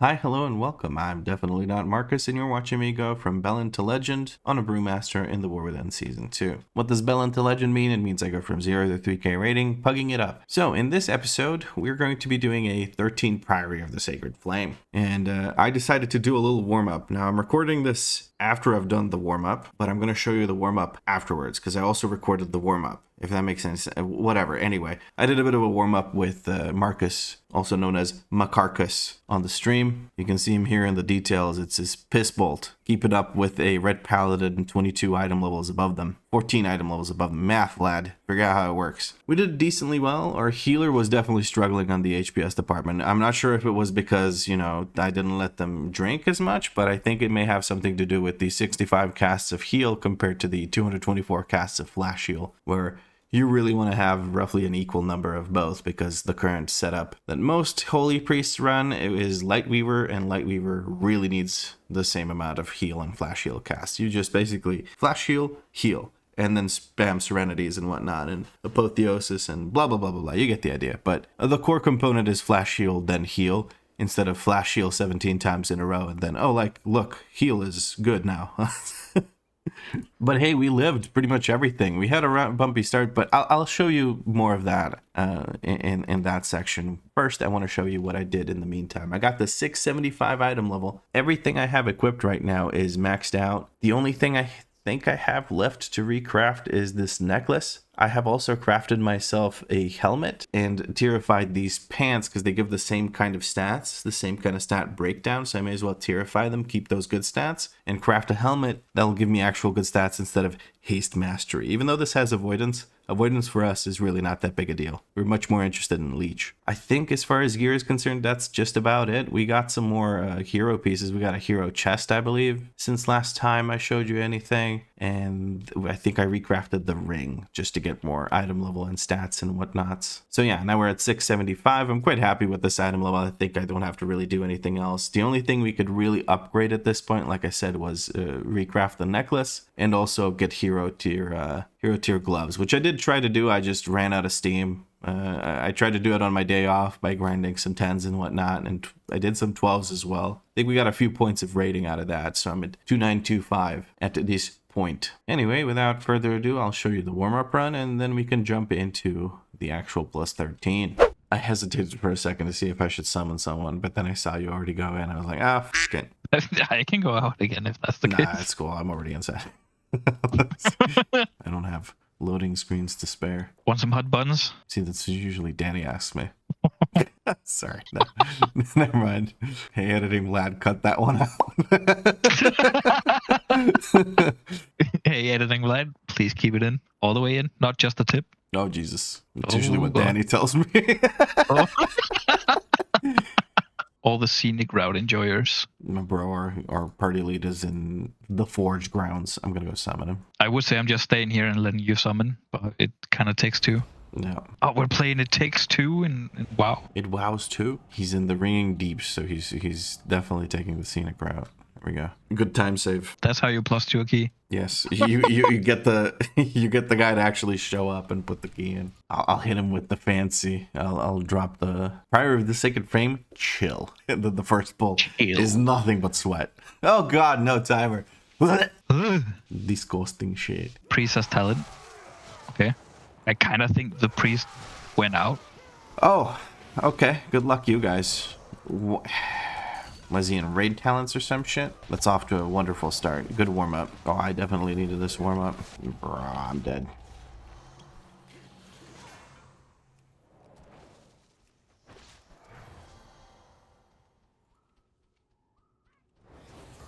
Hi, hello, and welcome. I'm definitely not Markus, and you're watching me go from Bellend to Legend on a Brewmaster in the War Within Season 2. What does Bellend to Legend mean? It means I go from 0 to 3k rating, pugging it up. So, in this episode, we're going to be doing a 13 Priory of the Sacred Flame. And I decided to do a little warm-up. Now, I'm recording this after I've done the warm-up, but I'm going to show you the warm-up afterwards, because I also recorded the warm-up, if that makes sense. Whatever. Anyway, I did a bit of a warm-up with Markus, also known as Markus, on the stream. You can see him here in the details. It's his piss bolt. Keep it up with a red paladin and 22 item levels above them. 14 item levels above them. Math, lad. Figure out how it works. We did decently well. Our healer was definitely struggling on the HPS department. I'm not sure if it was because, I didn't let them drink as much, but I think it may have something to do with the 65 casts of heal compared to the 224 casts of flash heal, where you really want to have roughly an equal number of both, because the current setup that most holy priests run is Lightweaver, and Lightweaver really needs the same amount of heal and flash heal casts. You just basically flash heal, and then spam Serenities and whatnot, and Apotheosis and blah, blah, blah, blah, blah. You get the idea. But the core component is flash heal, then heal, instead of flash heal 17 times in a row, and then, look, heal is good now. But hey, we lived pretty much everything. We had a bumpy start, but I'll show you more of that in that section. First, I want to show you what I did in the meantime. I got the 675 item level. Everything I have equipped right now is maxed out. The only thing I think I have left to recraft is this necklace. I have also crafted myself a helmet and tierified these pants because they give the same kind of stats, the same kind of stat breakdown, so I may as well tierify them, keep those good stats, and craft a helmet that'll give me actual good stats instead of haste mastery. Even though this has avoidance for us is really not that big a deal. We're much more interested in leech. I think as far as gear is concerned, that's just about it. We got some more hero pieces. We got a hero chest, I believe, since last time I showed you anything. And I think I recrafted the ring just to get more item level and stats and whatnots. So yeah, now we're at 675. I'm quite happy with this item level. I think I don't have to really do anything else. The only thing we could really upgrade at this point, like I said, was recraft the necklace and also get hero tier gloves, which I did try to do. I just ran out of steam. I tried to do it on my day off by grinding some 10s and whatnot, and I did some 12s as well. I think we got a few points of rating out of that, so I'm at 2925 at this point. Anyway, without further ado, I'll show you the warm-up run, and then we can jump into the actual plus 13. I hesitated for a second to see if I should summon someone, but then I saw you already go in. I was like, f it. I can go out again if that's the case. Nah, it's cool. I'm already inside. I don't have loading screens to spare. Want some hot buns? See, that's usually Danny asks me. Sorry. No. Never mind. Hey, editing lad, cut that one out. Hey, editing lad, please keep it in. All the way in, not just the tip. Oh, Jesus. That's usually what Danny tells me. All the scenic route enjoyers. My bro, our party lead is in the Forge grounds. I'm going to go summon him. I would say I'm just staying here and letting you summon, but it kind of takes two. No. Oh, we're playing It Takes Two and WoW. It wows too. He's in the Ringing Deeps, so he's definitely taking the scenic route. There we go. Good time save. That's how you plus 2 a key. Yes, you get the guy to actually show up and put the key in. I'll hit him with the fancy. I'll drop the Priory of the Sacred Flame. Chill. The first pull is nothing but sweat. Oh God, no timer. Disgusting shit. Priest has talent. Okay. I kind of think the priest went out. Oh, okay. Good luck, you guys. Was he in raid talents or some shit? That's off to a wonderful start. Good warm-up. Oh, I definitely needed this warm-up. I'm dead.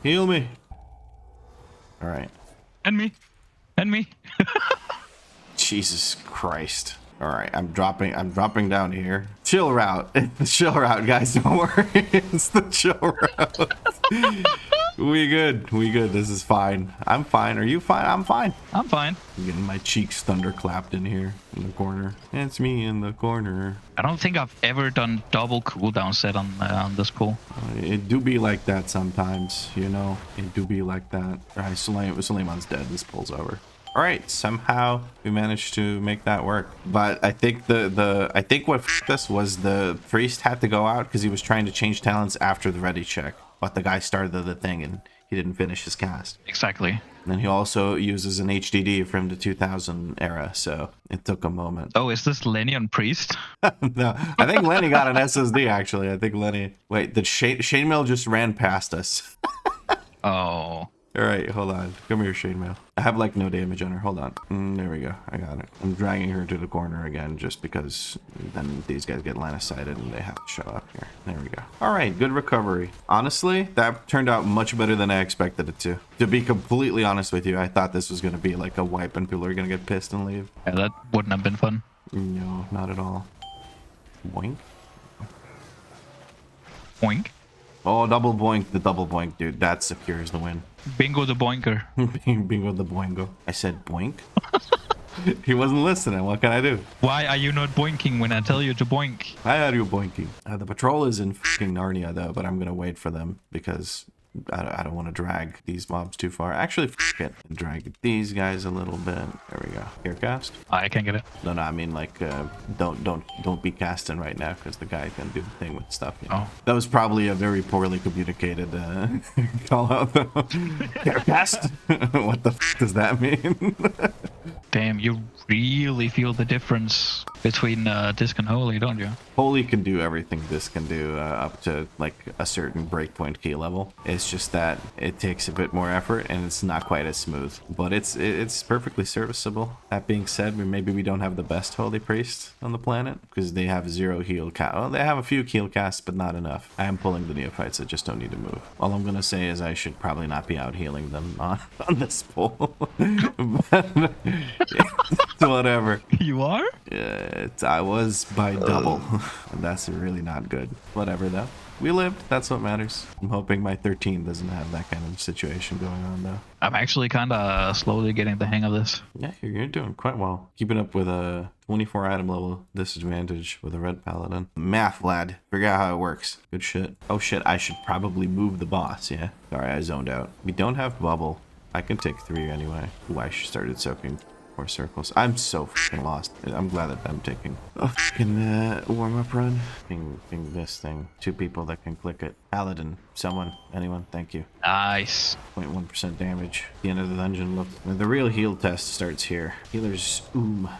Heal me. All right. And me. Jesus Christ. All right, I'm dropping down here. Chill route. It's the chill route, guys. Don't worry. It's the chill route. We good. This is fine. I'm fine. Are you fine? I'm fine. I'm fine. I'm getting my cheeks thunderclapped in here in the corner. It's me in the corner. I don't think I've ever done double cooldown set on this pull. It do be like that sometimes, It do be like that. All right, Suleiman's dead. This pull's over. All right, somehow we managed to make that work. But I think I think what f***ed us was the priest had to go out because he was trying to change talents after the ready check. But the guy started the thing and he didn't finish his cast. Exactly. And then he also uses an HDD from the 2000 era, so it took a moment. Oh, is this Lenny on Priest? No, I think Lenny got an SSD, actually. I think Lenny... Wait, the Shane Mill just ran past us. Oh. All right, hold on. Come here, Shane Mill. I have, like, no damage on her. Hold on. There we go. I got it. I'm dragging her to the corner again just because then these guys get line of sighted and they have to show up here. There we go. All right, good recovery. Honestly, that turned out much better than I expected it to. To be completely honest with you, I thought this was going to be like a wipe and people are going to get pissed and leave. Yeah, that wouldn't have been fun. No, not at all. Boink. Boink. Oh, double boink, the double boink, dude. That secures the win. Bingo the boinker. Bingo the boingo. I said boink. He wasn't listening. What can I do? Why are you not boinking when I tell you to boink? Why are you boinking? The patrol is in fucking Narnia, though, but I'm going to wait for them because I don't want to drag these mobs too far. Actually, fuck it. Drag these guys a little bit. There we go. Here, cast. I can't get it. No, I mean, like, don't be casting right now because the guy can do the thing with stuff. You know? Oh. That was probably a very poorly communicated call out, though. Here, cast. What the f does that mean? Damn, you really feel the difference between Disc and Holy, don't you? Holy can do everything this can do up to like a certain breakpoint key level. It's just that it takes a bit more effort and it's not quite as smooth, but it's perfectly serviceable. That being said, maybe we don't have the best Holy Priest on the planet because they have 0 heal cast. Well, they have a few heal casts, but not enough. I am pulling the neophytes that just don't need to move. All I'm gonna say is I should probably not be out healing them on this pull. But, whatever. You are? Yeah, I was by double. And that's really not good. Whatever, though. We lived. That's what matters. I'm hoping my 13 doesn't have that kind of situation going on, though. I'm actually kind of slowly getting the hang of this. Yeah, you're doing quite well. Keeping up with a 24 item level disadvantage with a red paladin. Math, lad. Figure out how it works. Good shit. Oh, shit. I should probably move the boss, yeah? Sorry, I zoned out. We don't have bubble. I can take 3 anyway. Ooh, I started soaking 4 circles. I'm so fucking lost. I'm glad that I'm taking a fucking warm-up run. Ping this thing. 2 people that can click it. Paladin. Someone. Anyone. Thank you. Nice. 0.1% damage. The end of the dungeon. Look. The real heal test starts here. Healers.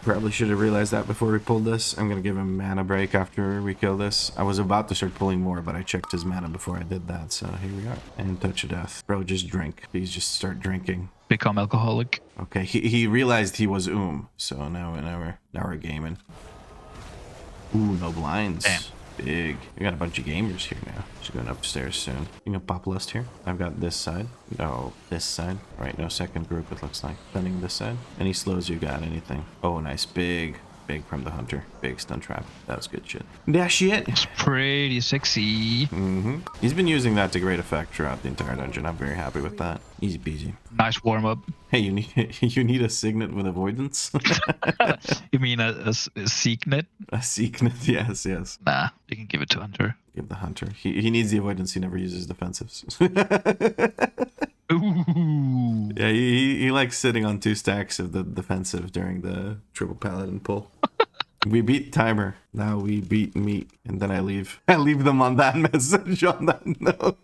Probably should have realized that before we pulled this. I'm gonna give him mana break after we kill this. I was about to start pulling more, but I checked his mana before I did that. So here we are. And touch of death. Bro, just drink. Please just start drinking. Become alcoholic. Okay, he realized he was so now we're gaming. Ooh, no blinds. Damn. Big. We got a bunch of gamers here now. Just going upstairs soon. You can pop list here. I've got this side. No, this side. All right, no second group, it looks like. Stunning this side. Any slows you got? Anything? Oh, nice. Big from the hunter. Big stun trap. That was good shit. That shit. It's pretty sexy. He's been using that to great effect throughout the entire dungeon. I'm very happy with that. Easy peasy. Nice warm-up. Hey, you need a signet with avoidance? You mean a signet? A signet, yes. Nah, you can give it to Hunter. Give the hunter. He needs the avoidance. He never uses defensives. Ooh. Yeah, he likes sitting on 2 stacks of the defensive during the triple paladin pull. We beat timer. Now we beat meat. And then I leave. I leave them on that message on that note.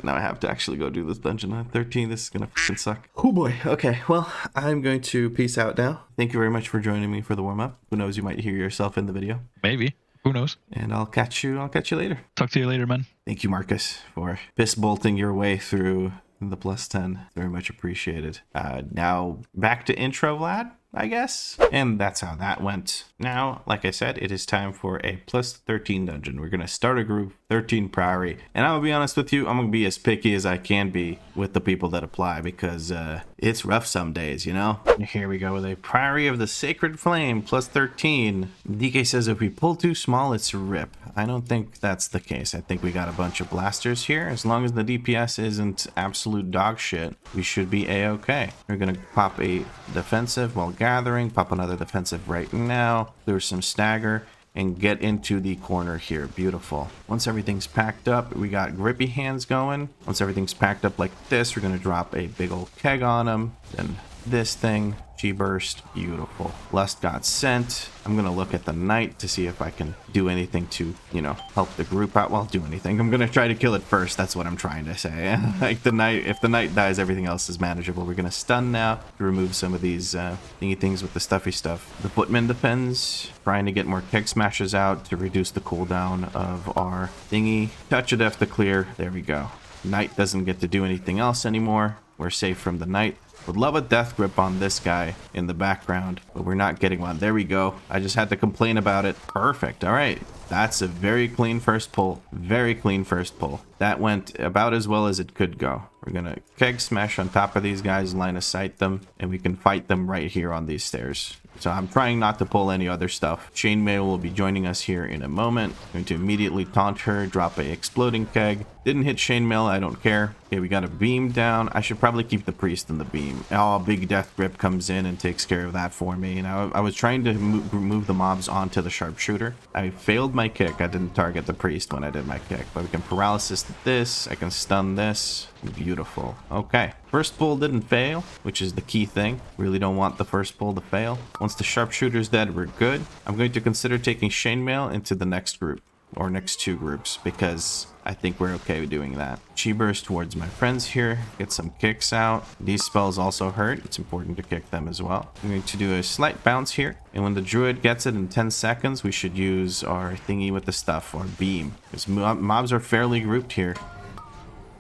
Now I have to actually go do this dungeon on 13. This is gonna fucking suck. Oh boy. Okay, well, I'm going to peace out now. Thank you very much for joining me for the warm-up. Who knows, you might hear yourself in the video. Maybe. Who knows? And I'll catch you later. Talk to you later, man. Thank you, Markus, for fist bolting your way through the +10. Very much appreciated. Now back to intro, Vlad, I guess. And that's how that went. Now, like I said, it is time for a +13 dungeon. We're going to start a group, 13 Priory. And I'm going to be honest with you, I'm going to be as picky as I can be with the people that apply because it's rough some days, you know? Here we go with a Priory of the Sacred Flame, +13. DK says if we pull too small, it's a rip. I don't think that's the case. I think we got a bunch of blasters here. As long as the DPS isn't absolute dog shit, we should be a-okay. We're going to pop a defensive while gathering, pop another defensive right now, clear some stagger, and get into the corner here. Beautiful. Once everything's packed up, we got grippy hands going. Once everything's packed up like this, we're going to drop a big old keg on them. Then this thing, Chi burst, beautiful. Lust got sent. I'm gonna look at the knight to see if I can do anything to, you know, help the group out. Well, do anything. I'm gonna try to kill it first. That's what I'm trying to say. Like the knight, if the knight dies, everything else is manageable. We're gonna stun now to remove some of these thingy things with the stuffy stuff. The footman defends, trying to get more keg smashes out to reduce the cooldown of our thingy. Touch of death to clear. There we go. Knight doesn't get to do anything else anymore. We're safe from the knight. Would love a death grip on this guy in the background, but we're not getting one. There we go. I just had to complain about it. Perfect. All right. That's a very clean first pull. Very clean first pull. That went about as well as it could go. We're going to keg smash on top of these guys, line of sight them, and we can fight them right here on these stairs. So I'm trying not to pull any other stuff. Chainmail will be joining us here in a moment. I'm going to immediately taunt her, drop a exploding keg. Didn't hit Chainmail, I don't care. Okay, we got a beam down. I should probably keep the priest in the beam. Oh, big death grip comes in and takes care of that for me. Now, I was trying to move the mobs onto the sharpshooter. I failed my kick. I didn't target the priest when I did my kick, but we can paralysis this. I can stun this. Beautiful. Okay. First pull didn't fail, which is the key thing. Really don't want the first pull to fail. Once the sharpshooter's dead, we're good. I'm going to consider taking Chainmail into the next group, or next two groups, because I think we're okay with doing that. Chi burst towards my friends here. Get some kicks out. These spells also hurt. It's important to kick them as well. I'm going to do a slight bounce here. And when the druid gets it in 10 seconds, we should use our thingy with the stuff, or beam. Because mobs are fairly grouped here.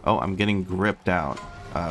Oh, I'm getting gripped out.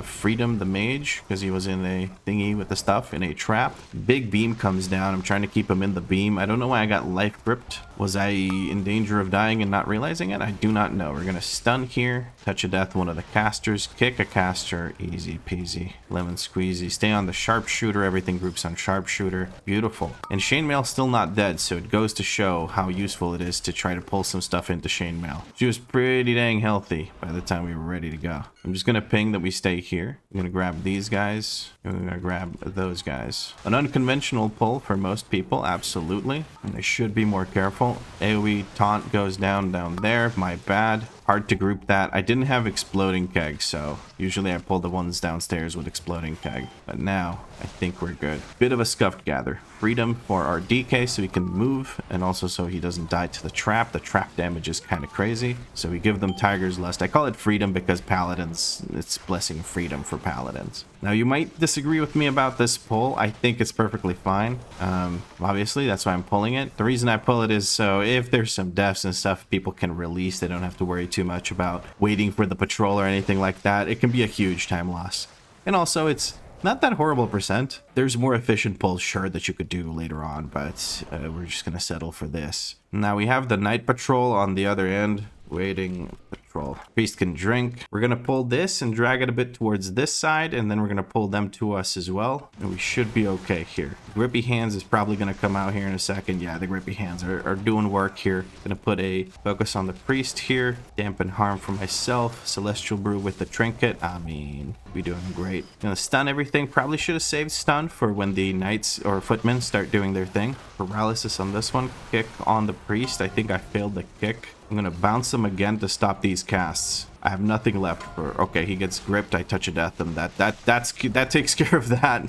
Freedom the mage, because he was in a thingy with the stuff, in a trap. Big beam comes down. I'm trying to keep him in the beam. I don't know why I got life gripped. Was I in danger of dying and not realizing it? I do not know. We're going to stun here. Touch of death, one of the casters. Kick a caster. Easy peasy. Lemon squeezy. Stay on the sharpshooter. Everything groups on sharpshooter. Beautiful. And Chainmail's still not dead, so it goes to show how useful it is to try to pull some stuff into Chainmail. She was pretty dang healthy by the time we were ready to go. I'm just going to ping that we stay here. I'm going to grab these guys. I'm going to grab those guys. An unconventional pull for most people, absolutely. And they should be more careful. AoE taunt goes down there. My bad. Hard to group that. I didn't have exploding keg, so usually I pull the ones downstairs with exploding keg. But now I think we're good. Bit of a scuffed gather. Freedom for our DK so he can move, and also so he doesn't die to the trap. The trap damage is kind of crazy, so we give them Tiger's Lust. I call it freedom because paladins, it's blessing freedom for paladins. Now you might disagree with me about this pull. I think it's perfectly fine. Obviously that's why I'm pulling it. The reason I pull it is so if there's some deaths and stuff, people can release. They don't have to worry too much about waiting for the patrol or anything like that. It can be a huge time loss. And also it's not that horrible percent. There's more efficient pulls, sure, that you could do later on, but we're just gonna settle for this. Now we have the night patrol on the other end. Waiting patrol. Priest can drink. We're gonna pull this and drag it a bit towards this side, and then we're gonna pull them to us as well, and we should be okay here. Grippy hands is probably gonna come out here in a second. Yeah, the grippy hands are doing work here. Gonna put a focus on the priest here. Dampen harm for myself. Celestial brew with the trinket. I mean, we doing great. Gonna stun everything. Probably should have saved stun for when the knights or footmen start doing their thing. Paralysis on this one. Kick on the priest. I think I failed the kick. I'm gonna bounce him again to stop these casts. I have nothing left for. Okay, he gets gripped. I touch a death him. That takes care of that.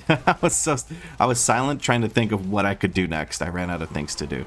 I was silent trying to think of what I could do next. I ran out of things to do.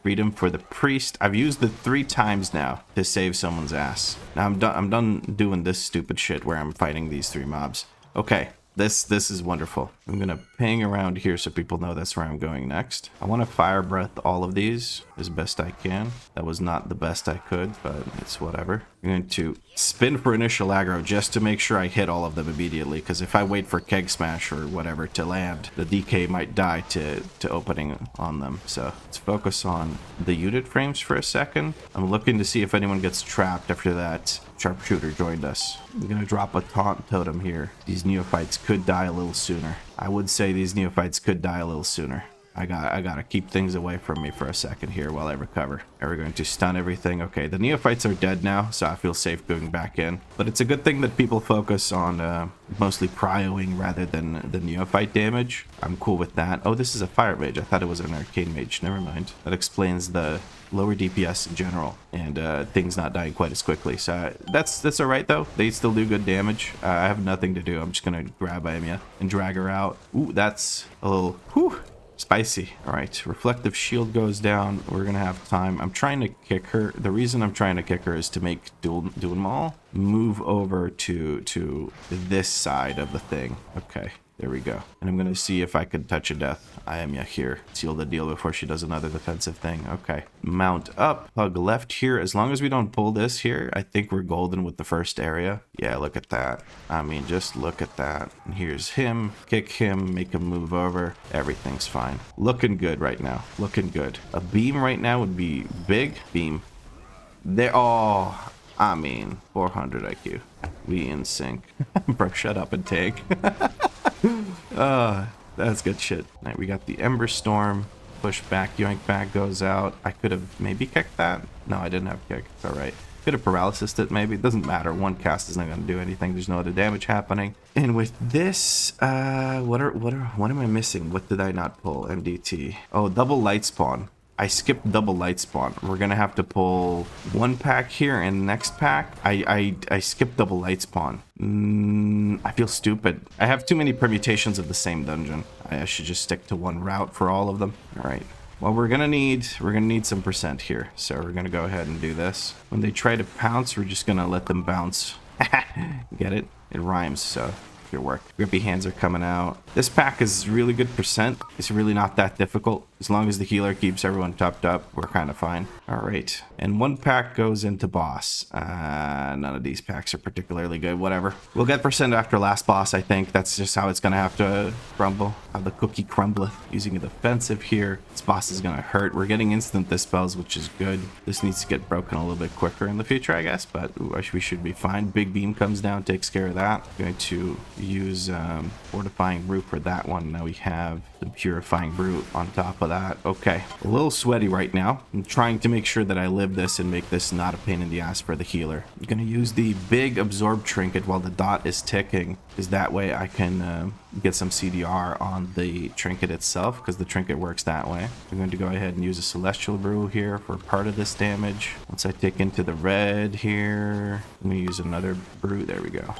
Freedom for the priest. I've used it 3 times now to save someone's ass. Now I'm done doing this stupid shit where I'm fighting these 3 mobs. Okay. This is wonderful. I'm gonna ping around here so people know that's where I'm going next. I want to fire breath all of these as best I can. That was not the best I could, but it's whatever. I'm going to spin for initial aggro just to make sure I hit all of them immediately, because if I wait for keg smash or whatever to land, the DK might die to opening on them. So let's focus on the unit frames for a second. I'm looking to see if anyone gets trapped after that sharpshooter joined us. I'm gonna drop a taunt totem here. These neophytes could die a little sooner. I would say these neophytes could die a little sooner. I gotta keep things away from me for a second here while I recover. Are we going to stun everything? Okay, the neophytes are dead now, so I feel safe going back in. But it's a good thing that people focus on mostly prioing rather than the neophyte damage. I'm cool with that. Oh, this is a fire mage. I thought it was an arcane mage. Never mind. That explains the lower DPS in general and things not dying quite as quickly. So that's all right though. They still do good damage. I have nothing to do. I'm just gonna grab Anya and drag her out. Ooh, that's a little whew, spicy. All right, reflective shield goes down. We're gonna have time. I'm trying to kick her. The reason I'm trying to kick her is to make Dual Maul move over to this side of the thing. Okay. There we go. And I'm going to see if I can touch a death. I am here. Seal the deal before she does another defensive thing. Okay. Mount up. Pug left here. As long as we don't pull this here, I think we're golden with the first area. Yeah, look at that. I mean, just look at that. And here's him. Kick him. Make him move over. Everything's fine. Looking good right now. Looking good. A beam right now would be big. Beam. There. Oh, I mean, 400 IQ. We in sync. Bro, shut up and take. That's good shit. All right, we got the Ember Storm. Push back, yoink back goes out. I could have maybe kicked that. No, I didn't have kick. It's all right. Could have paralysis it maybe. It doesn't matter. One cast is not going to do anything. There's no other damage happening. And with this, what am I missing? What did I not pull? MDT. Oh, double light spawn. I skipped double light spawn. We're gonna have to pull one pack here and next pack. I skipped double light spawn. I feel stupid. I have too many permutations of the same dungeon. I should just stick to one route for all of them. All right. Well, we're gonna need some percent here. So we're gonna go ahead and do this. When they try to pounce, we're just gonna let them bounce. Get it? It rhymes, so your work. Grippy hands are coming out. This pack is really good percent. It's really not that difficult. As long as the healer keeps everyone topped up, we're kind of fine. All right. And one pack goes into boss. None of these packs are particularly good. Whatever. We'll get percent after last boss, I think. That's just how it's going to have to crumble. How the cookie crumbleth. Using a defensive here. This boss is going to hurt. We're getting instant dispels, which is good. This needs to get broken a little bit quicker in the future, I guess. But ooh, we should be fine. Big beam comes down, takes care of that. I'm going to use fortifying brew for that one. Now we have the purifying brew on top of that. Okay, a little sweaty right now. I'm trying to make sure that I live this and make this not a pain in the ass for the healer. I'm gonna use the big absorb trinket while the dot is ticking, because that way I can get some CDR on the trinket itself, because the trinket works that way. I'm going to go ahead and use a celestial brew here for part of this damage. Once I tick into the red here, let me use another brew. There we go.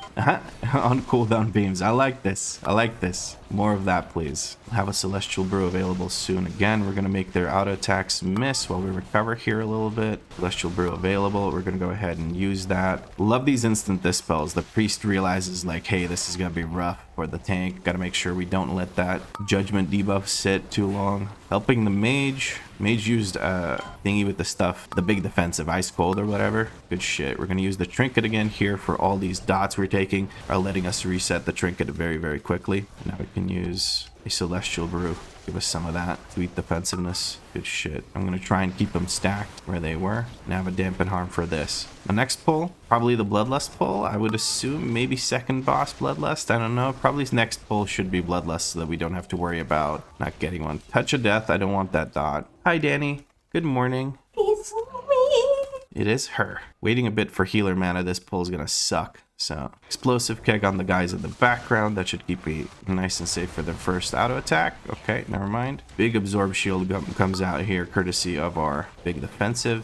On cooldown beams. I like this. I like this. More of that, please. We'll have a celestial brew available soon. Again, we're going to make their auto attacks miss while we recover here a little bit. Celestial brew available. We're going to go ahead and use that. Love these instant dispels. The priest realizes like, hey, this is going to be rough for the tank. Got to make sure we don't let that judgment debuff sit too long. Helping the mage. Mage used thingy with the stuff, the big defensive ice cold or whatever. Good shit. We're going to use the trinket again here for all these dots we're taking are letting us reset the trinket very, very quickly. Now we can use a celestial brew. Give us some of that. Sweet defensiveness. Good shit. I'm going to try and keep them stacked where they were. And have a dampen harm for this. The next pull, probably the Bloodlust pull. I would assume maybe second boss Bloodlust. I don't know. Probably next pull should be Bloodlust so that we don't have to worry about not getting one. Touch of Death. I don't want that dot. Hi, Danny. Good morning. It's me. It is her. Waiting a bit for healer mana. This pull is going to suck. So, explosive keg on the guys in the background. That should keep me nice and safe for their first auto attack. Okay, never mind. Big absorb shield comes out here courtesy of our big defensive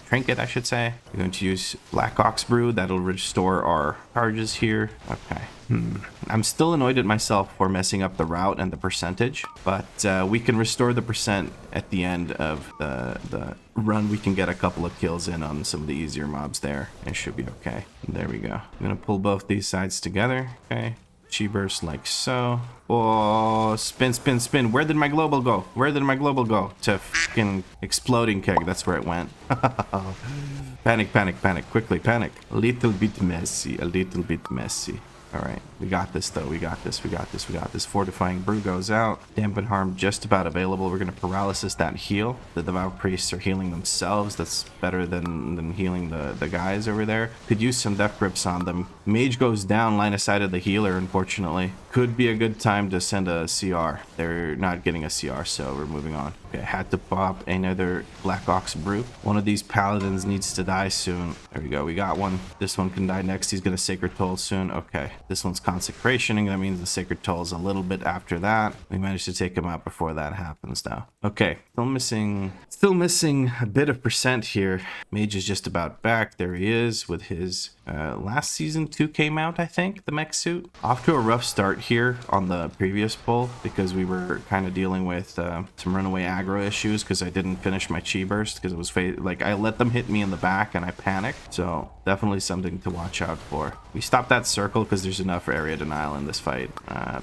trinket, I should say. We're going to use Black Ox Brew. That'll restore our charges here. Okay. I'm still annoyed at myself for messing up the route and the percentage, but we can restore the percent at the end of the run. We can get a couple of kills in on some of the easier mobs there. It should be okay. There we go. I'm gonna pull both these sides together. Okay. Chi burst like so. Oh, spin, spin, spin. Where did my global go? Where did my global go? To fucking exploding keg. That's where it went. Panic, panic, panic. Quickly, panic. A little bit messy. A little bit messy. All right. We got this, though. We got this. We got this. We got this. Fortifying Brew goes out. Dampen Harm just about available. We're going to paralysis that heal. The Devout Priests are healing themselves. That's better than healing the guys over there. Could use some Death Grips on them. Mage goes down, line of sight of the healer, unfortunately. Could be a good time to send a CR. They're not getting a CR, so we're moving on. Okay, had to pop another Black Ox Brew. One of these paladins needs to die soon. There we go. We got one. This one can die next. He's going to Sacred Toll soon. Okay, this one's Consecrationing. That means the Sacred Toll is a little bit after that. We managed to take him out before that happens now. Okay, still missing a bit of percent here. Mage is just about back. There he is with his last season 2K mount, I think, the mech suit. Off to a rough start here on the previous pull because we were kind of dealing with some runaway aggro issues because I didn't finish my chi burst because it was like I let them hit me in the back and I panicked. So definitely something to watch out for. We stopped that circle because there's enough area denial in this fight.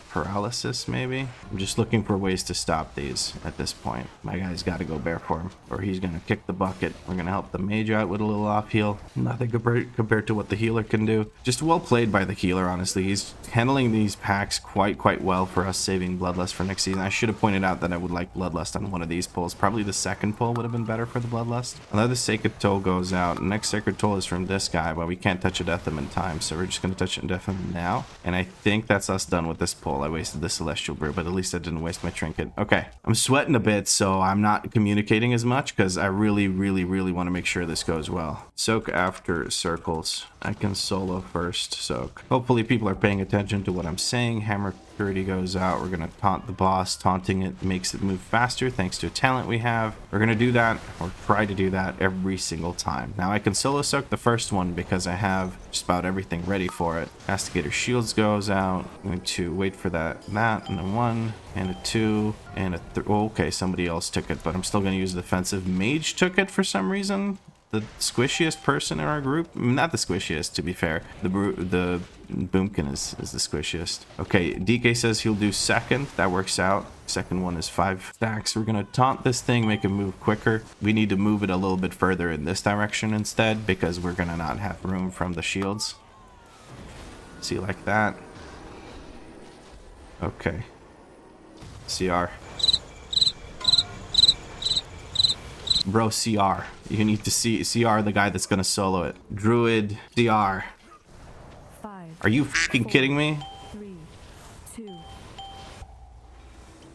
Paralysis maybe. I'm just looking for ways to stop these at this point. My guy's got to go bare for him or he's gonna kick the bucket. We're gonna help the mage out with a little off heal. Nothing compared to what the healer can do. Just well played by the healer, honestly. He's handling these packs quite well for us, saving Bloodlust for next season. I should have pointed out that I would like Bloodlust on one of these pulls. Probably the second pull would have been better for the Bloodlust. Another Sacred Toll goes out. Next Sacred Toll is from this guy, but we can't touch a death him in time, so we're just going to touch it and death him now. And I think that's us done with this pull. I wasted the Celestial Brew, but at least I didn't waste my trinket. Okay, I'm sweating a bit, so I'm not communicating as much because I really want to make sure this goes well. Soak after circles. I can solo first soak. Hopefully people are paying attention to what I'm saying. Hammer Purity goes out. We're going to taunt the boss. Taunting it makes it move faster thanks to a talent we have. We're going to do that or try to do that every single time. Now I can solo soak the first one because I have just about everything ready for it. Castigator Shields goes out. I'm going to wait for that and a 1 and a 2 and a 3. Oh, okay, somebody else took it, but I'm still going to use the defensive. Mage took it for some reason. The squishiest person in our group, not the squishiest to be fair, the Boomkin is the squishiest. Okay, DK says he'll do second. That works out. Second one is 5 stacks. We're gonna taunt this thing, make it move quicker. We need to move it a little bit further in this direction instead because we're gonna not have room from the shields. See, like that. Okay, CR. Bro, CR. You need to see CR the guy that's gonna solo it. Druid, CR. Are you fucking kidding me? 3, 2.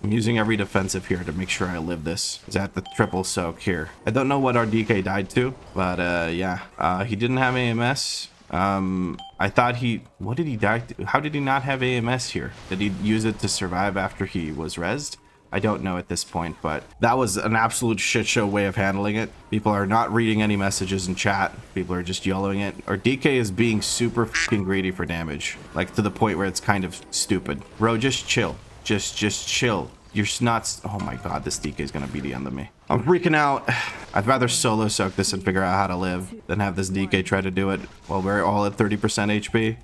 I'm using every defensive here to make sure I live this. Is at the triple soak here. I don't know what our DK died to, but yeah. He didn't have AMS. I thought what did he die to? How did he not have AMS here? Did he use it to survive after he was rezzed? I don't know at this point, but that was an absolute shit show way of handling it. People are not reading any messages in chat. People are just yellowing it. Our DK is being super fucking greedy for damage, like to the point where it's kind of stupid. Bro, just chill. Just chill. You're not. Oh my god, this DK is gonna be the end of me. I'm freaking out. I'd rather solo soak this and figure out how to live than have this DK try to do it while we're all at 30% HP.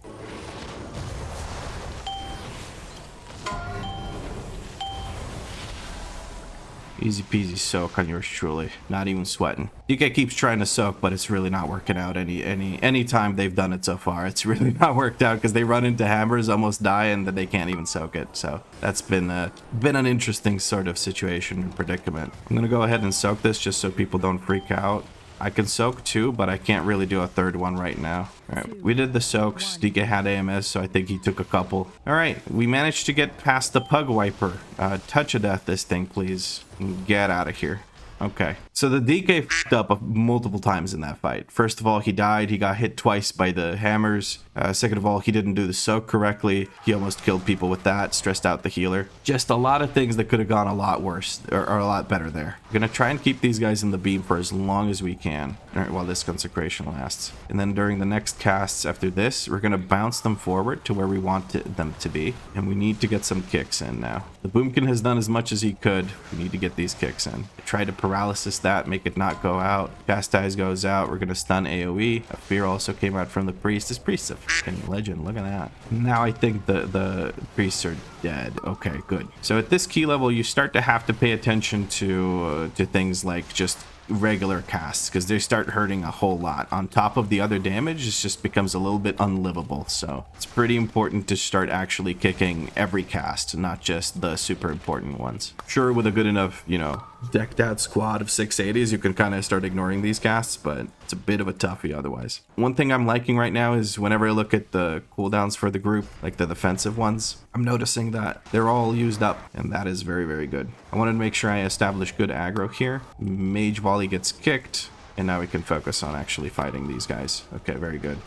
Easy peasy soak on yours truly. Not even sweating. DK keeps trying to soak, but it's really not working out any time they've done it so far. It's really not worked out because they run into hammers, almost die, and then they can't even soak it. So that's been an interesting sort of situation and predicament. I'm gonna go ahead and soak this just so people don't freak out. I can soak 2, but I can't really do a third one right now. All right, we did the soaks. DK had AMS, so I think he took a couple. All right, we managed to get past the Pug Wiper. Touch of death this thing, please. Get out of here. Okay, so the DK f***ed up multiple times in that fight. First of all, he died. He got hit twice by the hammers. Second of all, he didn't do the soak correctly. He almost killed people with that, stressed out the healer. Just a lot of things that could have gone a lot worse, or a lot better there. We're gonna try and keep these guys in the beam for as long as we can, while this consecration lasts. And then during the next casts after this, we're gonna bounce them forward to where we want them to be. And we need to get some kicks in now. The Boomkin has done as much as he could. We need to get these kicks in. I tried to paralysis that, make it not go out. Chastise goes out. We're gonna stun AoE. A fear also came out from the priest. This priest's a fucking legend. Look at that. Now I think the priests are dead. Okay, good. So at this key level, you start to have to pay attention to things like just regular casts because they start hurting a whole lot. On top of the other damage, it just becomes a little bit unlivable. So it's pretty important to start actually kicking every cast, not just the super important ones. Sure, with a good enough, you know, decked out squad of 680s, you can kind of start ignoring these casts, but it's a bit of a toughie otherwise. One thing I'm liking right now is whenever I look at the cooldowns for the group, like the defensive ones, I'm noticing that they're all used up, and that is very, very good. I wanted to make sure I establish good aggro here. Mage volley gets kicked, and now we can focus on actually fighting these guys. Okay, very good.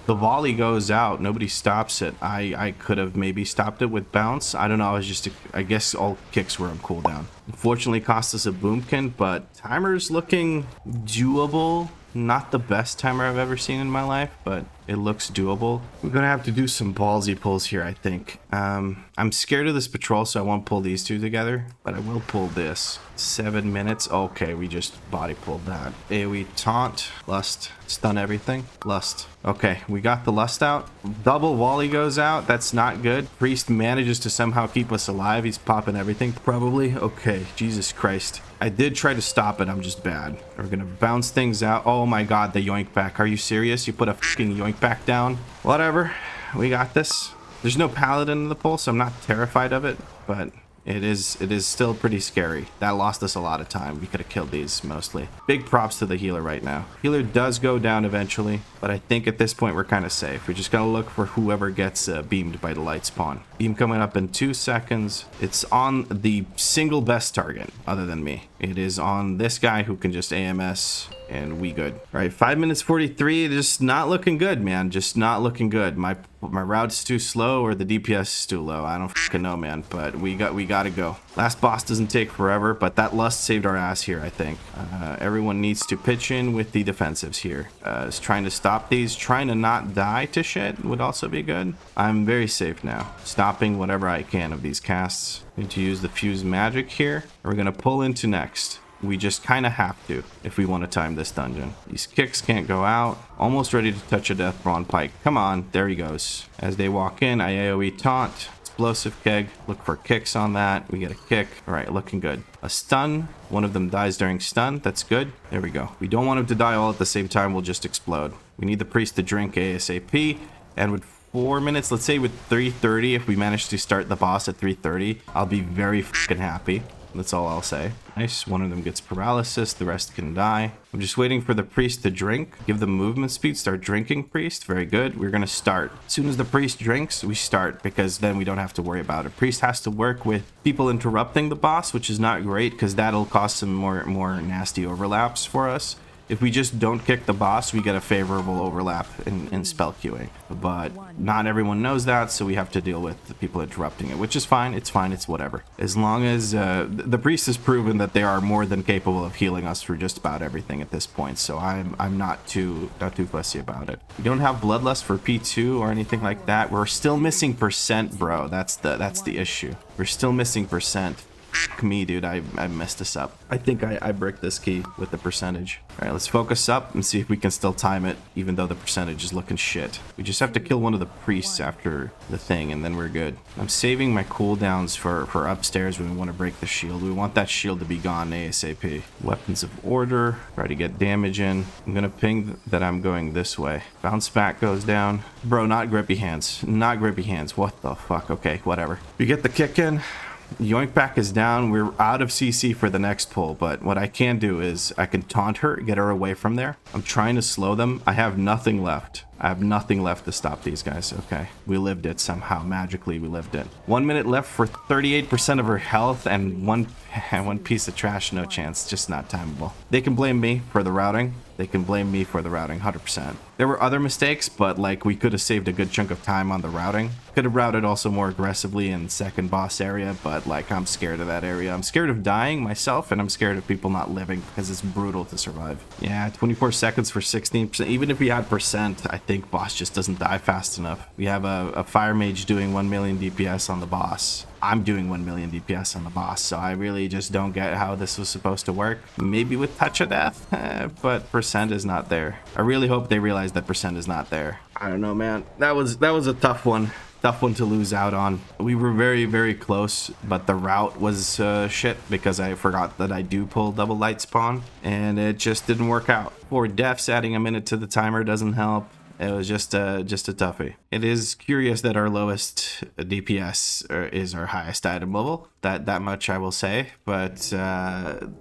The volley goes out, nobody stops it. I could have maybe stopped it with bounce. I don't know, I guess all kicks were on cooldown. Unfortunately cost us a boomkin, but timer's looking doable. Not the best timer I've ever seen in my life, but it looks doable. We're gonna have to do some ballsy pulls here, I think. I'm scared of this patrol, so I won't pull these two together, but I will pull this. 7 minutes. Okay, we just body pulled that. AoE taunt, lust, stun everything, lust. Okay, we got the lust out. Double volley goes out. That's not good. Priest manages to somehow keep us alive. He's popping everything, probably. Okay, Jesus Christ. I did try to stop it. I'm just bad. We're gonna bounce things out. Oh my God, the yoink back. Are you serious? You put a fucking yoink back down? Whatever. We got this. There's no paladin in the pool, so I'm not terrified of it, but it is still pretty scary. That lost us a lot of time. We could have killed these mostly. Big props to the healer right now. Healer does go down eventually, but I think at this point we're kind of safe. We just gotta look for whoever gets beamed by the light spawn. Beam coming up in 2 seconds. It's on the single best target other than me. It is on this guy who can just AMS and we good. All right, 5 minutes 43. Just not looking good, man. Just not looking good. My route's too slow or the DPS is too low. I don't fucking know, man, but we gotta go. Last boss doesn't take forever, but that lust saved our ass here, I think. Everyone needs to pitch in with the defensives here. Is trying to stop these, trying to not die to shit would also be good. I'm very safe now. Stopping whatever I can of these casts. Need to use the fuse magic here. We're gonna pull into next. We just kind of have to if we want to time this dungeon. These kicks can't go out. Almost ready to touch a death brawn pike. Come on, there he goes. As they walk in, I AoE taunt. Explosive keg. Look for kicks on that. We get a kick. All right, looking good. A stun. One of them dies during stun. That's good. There we go. We don't want him to die all at the same time. We'll just explode. We need the priest to drink ASAP. And with 4 minutes, let's say with 3:30, if we manage to start the boss at 3:30, I'll be very fucking happy. That's all I'll say. Nice. One of them gets paralysis. The rest can die. I'm just waiting for the priest to drink. Give them movement speed. Start drinking, priest. Very good. We're going to start. As soon as the priest drinks, we start because then we don't have to worry about it. Priest has to work with people interrupting the boss, which is not great because that'll cause some more nasty overlaps for us. If we just don't kick the boss, we get a favorable overlap in spell queuing. But not everyone knows that, so we have to deal with the people interrupting it, which is fine. It's fine. It's whatever. As long as the priest has proven that they are more than capable of healing us through just about everything at this point, so I'm not too fussy about it. We don't have bloodlust for P2 or anything like that. We're still missing percent, bro. That's the issue. We're still missing percent. Me, dude, I messed this up. I think I bricked this key with the percentage. All right, let's focus up and see if we can still time it, even though the percentage is looking shit. We just have to kill one of the priests after the thing, and then we're good. I'm saving my cooldowns for upstairs when we want to break the shield. We want that shield to be gone ASAP. Weapons of order. Try to get damage in. I'm gonna ping that I'm going this way. Bounce back goes down. Bro, not grippy hands. Not grippy hands. What the fuck? Okay, whatever. We get the kick in. Yoink back is down. We're out of CC for the next pull, but what I can do is I can taunt her, get her away from there. I'm trying to slow them. I have nothing left. I have nothing left to stop these guys. Okay, we lived it somehow. Magically, we lived it. 1 minute left for 38% of her health and one piece of trash. No chance. Just not timeable. They can blame me for the routing. They can blame me for the routing, 100%. There were other mistakes, but like we could have saved a good chunk of time on the routing. Could have routed also more aggressively in second boss area, but like I'm scared of that area. I'm scared of dying myself, and I'm scared of people not living because it's brutal to survive. Yeah, 24 seconds for 16%. Even if we had percent, I think boss just doesn't die fast enough. We have a fire mage doing 1 million DPS on the boss. I'm doing 1 million DPS on the boss, so I really just don't get how this was supposed to work. Maybe with Touch of Death, but percent is not there. I really hope they realize that percent is not there. I don't know, man. That was a tough one. Tough one to lose out on. We were very, very close, but the route was shit because I forgot that I do pull double light spawn, and it just didn't work out. 4 deaths, adding a minute to the timer doesn't help. It was just a toughie. It is curious that our lowest DPS is our highest item level. That much I will say. But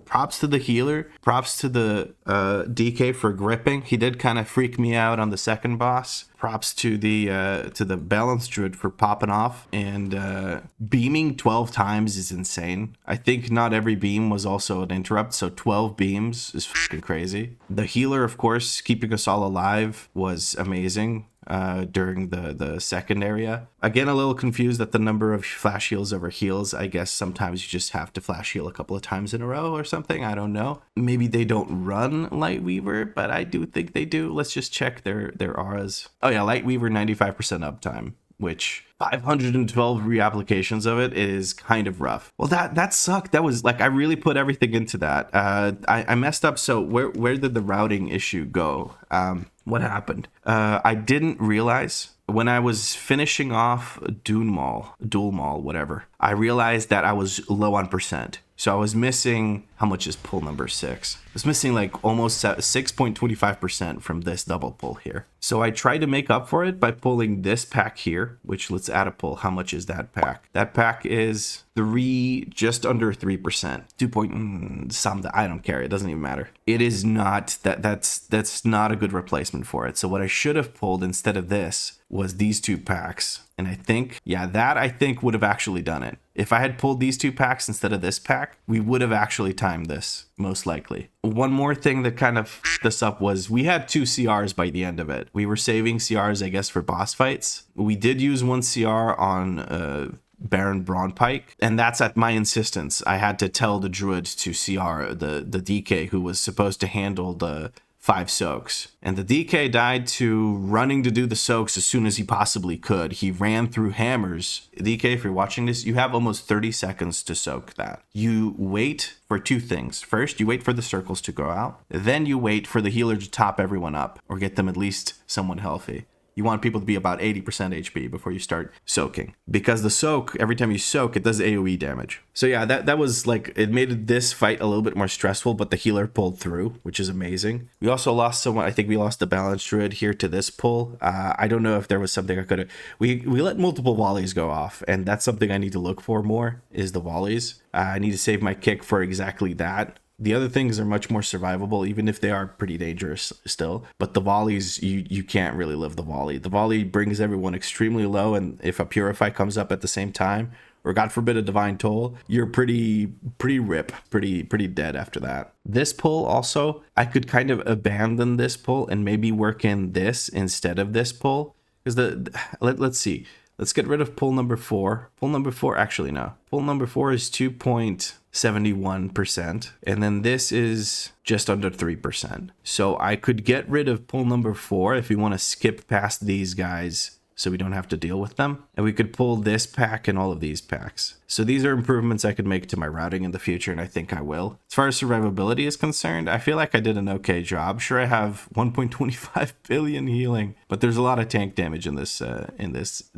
props to the healer. Props to the DK for gripping. He did kind of freak me out on the second boss. Props to the balance druid for popping off, and beaming 12 times is insane. I think not every beam was also an interrupt, so 12 beams is fucking crazy. The healer, of course, keeping us all alive was amazing during the second area. Again, a little confused at the number of flash heals over heals. I guess sometimes you just have to flash heal a couple of times in a row or something. I don't know. Maybe they don't run Lightweaver, but I do think they do. Let's just check their auras. Oh yeah, Lightweaver 95% uptime, which 512 reapplications of it is kind of rough. Well, that sucked. That was like, I really put everything into that. I messed up. So where did the routing issue go? What happened? I didn't realize when I was finishing off Dual Maul, whatever, I realized that I was low on percent. So I was missing, how much is pull number 6? I was missing like almost 6.25% from this double pull here. So I tried to make up for it by pulling this pack here, which let's add a pull. How much is that pack? That pack is just under 3%. 2 point something. I don't care. It doesn't even matter. It is not that's not a good replacement for it. So what I should have pulled instead of this was these 2 packs. And I think, yeah, that I think would have actually done it. If I had pulled these 2 packs instead of this pack, we would have actually timed this, most likely. One more thing that kind of f***ed this up was we had 2 CRs by the end of it. We were saving CRs, I guess, for boss fights. We did use 1 CR on Baron Braunpike, and that's at my insistence. I had to tell the druid to CR the DK who was supposed to handle the 5 soaks, and the DK died to running to do the soaks as soon as he possibly could. He ran through hammers. DK, if you're watching this, you have almost 30 seconds to soak that. You wait for 2 things. First, you wait for the circles to go out. Then you wait for the healer to top everyone up or get them at least somewhat healthy. You want people to be about 80% HP before you start soaking, because the soak, every time you soak, it does AoE damage. So yeah, that was like, it made this fight a little bit more stressful, but the healer pulled through, which is amazing. We also lost someone. I think we lost the balance druid here to this pull. I don't know if there was something I could have. We let multiple volleys go off, and that's something I need to look for more, is the volleys. I need to save my kick for exactly that. The other things are much more survivable, even if they are pretty dangerous still. But the volleys, you can't really live the volley. The volley brings everyone extremely low, and if a Purify comes up at the same time, or God forbid a Divine Toll, you're pretty dead after that. This pull also, I could kind of abandon this pull and maybe work in this instead of this pull. Because let's see. Let's get rid of pull number 4. Pull number 4, actually no. Pull number 4 is 2.71%. And then this is just under 3%. So I could get rid of pull number 4 if we want to skip past these guys so we don't have to deal with them. And we could pull this pack and all of these packs. So these are improvements I could make to my routing in the future, and I think I will. As far as survivability is concerned, I feel like I did an okay job. Sure, I have 1.25 billion healing, but there's a lot of tank damage in this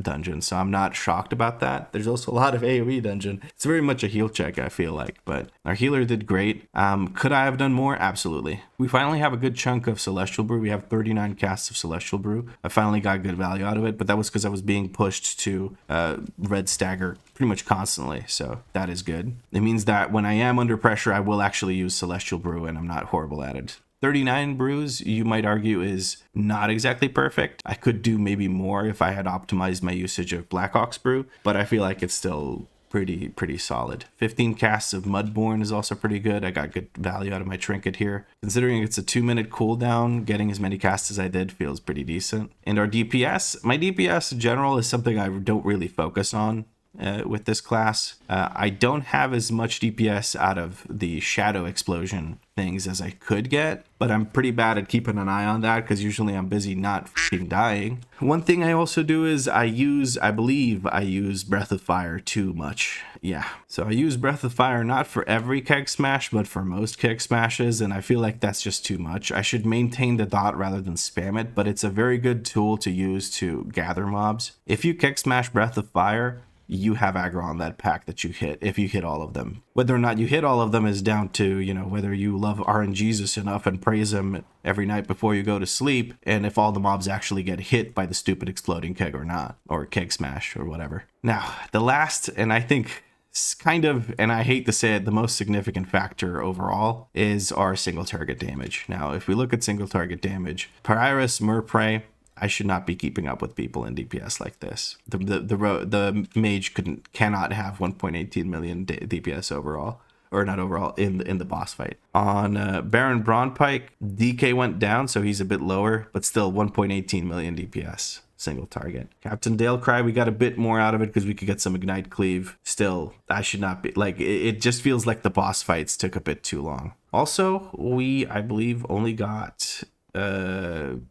dungeon, so I'm not shocked about that. There's also a lot of AoE dungeon. It's very much a heal check, I feel like, but our healer did great. Could I have done more? Absolutely. We finally have a good chunk of Celestial Brew. We have 39 casts of Celestial Brew. I finally got good value out of it, but that was because I was being pushed to Red Stagger pretty much constantly, so that is good. It means that when I am under pressure, I will actually use Celestial Brew, and I'm not horrible at it. 39 brews, you might argue, is not exactly perfect. I could do maybe more if I had optimized my usage of Black Ox Brew, but I feel like it's still pretty solid. 15 casts of Mudborn is also pretty good. I got good value out of my trinket here. Considering it's a 2-minute cooldown, getting as many casts as I did feels pretty decent. And our DPS, my DPS in general is something I don't really focus on. with this class. I don't have as much DPS out of the shadow explosion things as I could get, but I'm pretty bad at keeping an eye on that because usually I'm busy not f***ing dying. One thing I also do is I believe I use Breath of Fire too much. Yeah, so I use Breath of Fire not for every keg smash, but for most keg smashes, and I feel like that's just too much. I should maintain the dot rather than spam it, but it's a very good tool to use to gather mobs. If you keg smash Breath of Fire, you have aggro on that pack that you hit, if you hit all of them. Whether or not you hit all of them is down to, you know, whether you love RNGesus enough and praise him every night before you go to sleep, and if all the mobs actually get hit by the stupid exploding keg or not, or keg smash or whatever. Now, the last, and I think kind of, and I hate to say it, the most significant factor overall is our single target damage. Now, if we look at single target damage, Pyrrhus, Murpray, I should not be keeping up with people in DPS like this. The mage cannot have 1.18 million DPS overall, or not overall, in the boss fight. On Baron Braunpike, DK went down, so he's a bit lower, but still 1.18 million DPS. Single target. Captain Dalecry, we got a bit more out of it because we could get some Ignite Cleave. Still, I should not be, like, it just feels like the boss fights took a bit too long. Also, I believe, only got 2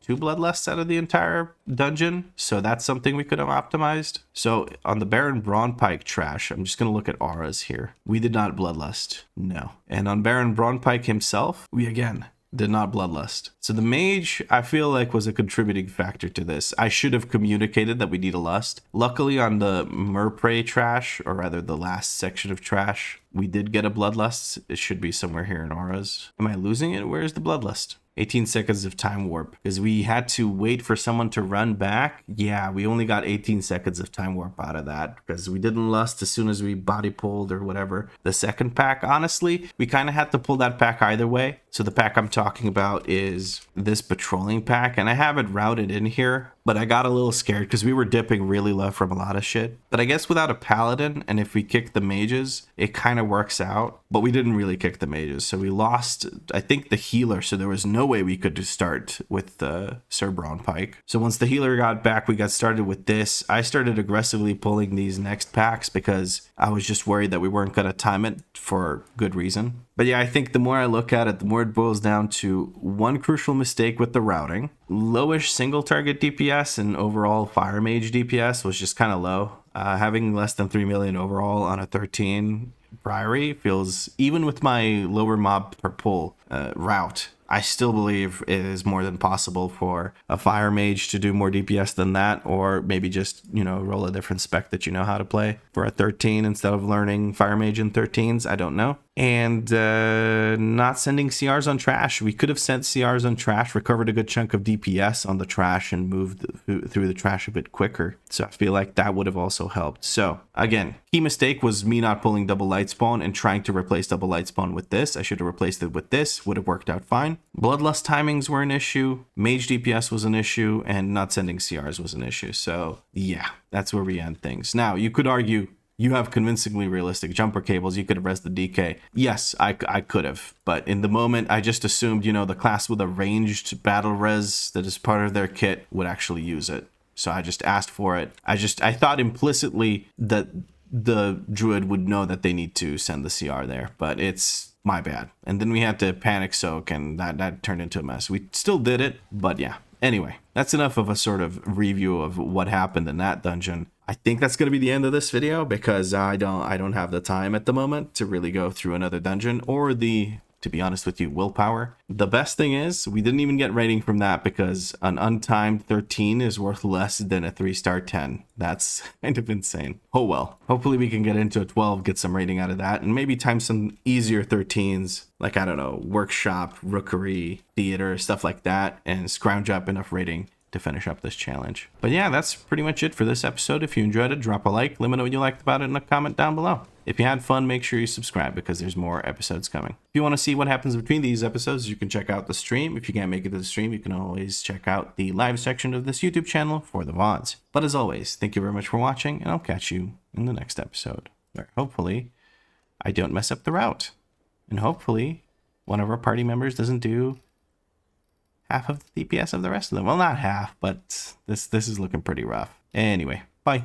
bloodlusts out of the entire dungeon, so that's something we could have optimized. So on the Baron Braunpike trash, I'm just gonna look at auras here. We did not bloodlust, no. And on Baron Braunpike himself, we again did not bloodlust. So the mage, I feel like, was a contributing factor to this. I should have communicated that we need a lust. Luckily on the Murpray trash, or rather the last section of trash, we did get a bloodlust. It should be somewhere here in auras. Am I losing it? Where's the bloodlust? 18 seconds of time warp, because we had to wait for someone to run back. Yeah, we only got 18 seconds of time warp out of that because we didn't lust as soon as we body pulled or whatever. The second pack, honestly, we kind of had to pull that pack either way. So the pack I'm talking about is this patrolling pack, and I have it routed in here, but I got a little scared because we were dipping really low from a lot of shit. But I guess without a paladin, and if we kick the mages, it kind of works out. But we didn't really kick the mages, so we lost, I think, the healer, so there was no way we could start with Sir Braunpike. So once the healer got back, we got started with this. I started aggressively pulling these next packs because I was just worried that we weren't going to time it for good reason. But yeah, I think the more I look at it, the more it boils down to one crucial mistake with the routing. Lowish single target DPS and overall fire mage DPS was just kind of low. Having less than 3 million overall on a 13 Priory feels, even with my lower mob per pull route, I still believe it is more than possible for a fire mage to do more DPS than that, or maybe just, you know, roll a different spec that you know how to play for a 13 instead of learning fire mage in 13s. I don't know. And not sending CRs on trash. We could have sent CRs on trash, recovered a good chunk of DPS on the trash, and moved through the trash a bit quicker. So I feel like that would have also helped. So again, key mistake was me not pulling double light spawn and trying to replace double light spawn with this. I should have replaced it with this. Would have worked out fine. Bloodlust timings were an issue. Mage DPS was an issue, and not sending CRs was an issue. So yeah, that's where we end things. Now you could argue, you have convincingly realistic jumper cables. You could have res the DK. Yes, I could have. But in the moment, I just assumed, you know, the class with a ranged battle res that is part of their kit would actually use it. So I just asked for it. I thought implicitly that the druid would know that they need to send the CR there. But it's my bad. And then we had to panic soak, and that turned into a mess. We still did it, but yeah. Anyway, that's enough of a sort of review of what happened in that dungeon. I think that's going to be the end of this video because I don't have the time at the moment to really go through another dungeon or to be honest with you, willpower. The best thing is we didn't even get rating from that because an untimed 13 is worth less than a 3-star 10. That's kind of insane. Oh well. Hopefully we can get into a 12, get some rating out of that, and maybe time some easier 13s, like, I don't know, workshop, rookery, theater, stuff like that, and scrounge up enough rating to finish up this challenge. But yeah, that's pretty much it for this episode. If you enjoyed it, drop a like, let me know what you liked about it in a comment down below. If you had fun, make sure you subscribe because there's more episodes coming. If you want to see what happens between these episodes, you can check out the stream. If you can't make it to the stream, you can always check out the live section of this YouTube channel for the VODs. But as always, thank you very much for watching, and I'll catch you in the next episode, where hopefully I don't mess up the route. And hopefully one of our party members doesn't do half of the DPS of the rest of them. Well, not half, but this is looking pretty rough. Anyway, bye.